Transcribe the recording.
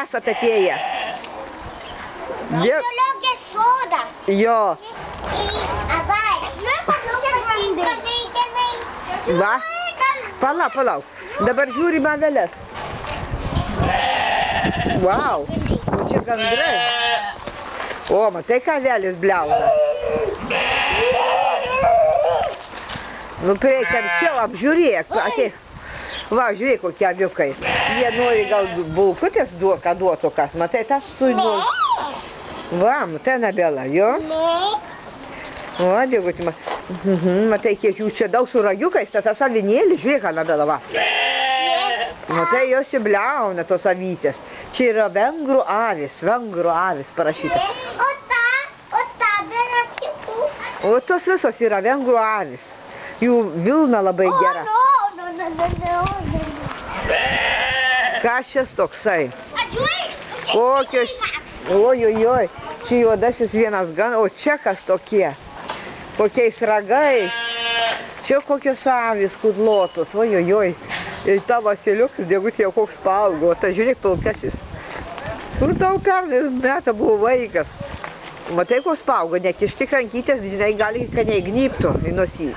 esat atėję? Zoologijos sodą. Jo. Va. Palauk. Dabar žiūrim aveles. Vau. O čia gandrai. O, matai, ką avelis bliauna. Nu, prieik arčiau, apžiūrėk. Va, žiūrėk, kokie aviukai. Jie nori gal bulkutės ką duotų kas. Matai, tas tu nori. Va, matai, Anabela, jo? O, dėgutį, matai, kiek jų čia daug su ragiukais, tas avinėlis, žiūrėk, Anabela, va. Matai, jos įbliauna tos avytės. Čia yra vengrų avis parašyta. O ta bėra kitų. O tos visos yra vengrų avis. Jų vilna labai gera. Kas šis toksai? Kokios... Ojojoj, čia juodasis vienas gan, o čia kas tokie? Kokiais ragais. Čia kokios avis kudlotos, ojojoj. Ir tavo asiliukas, dėgutė, jau koks paaugo, o ta žiūrėk pilkasis. Kur tau pernai metą buvo vaikas? Matai, koks paaugo, nekišti rankytės, žinai, gali, kad neįgnyptų į nosį.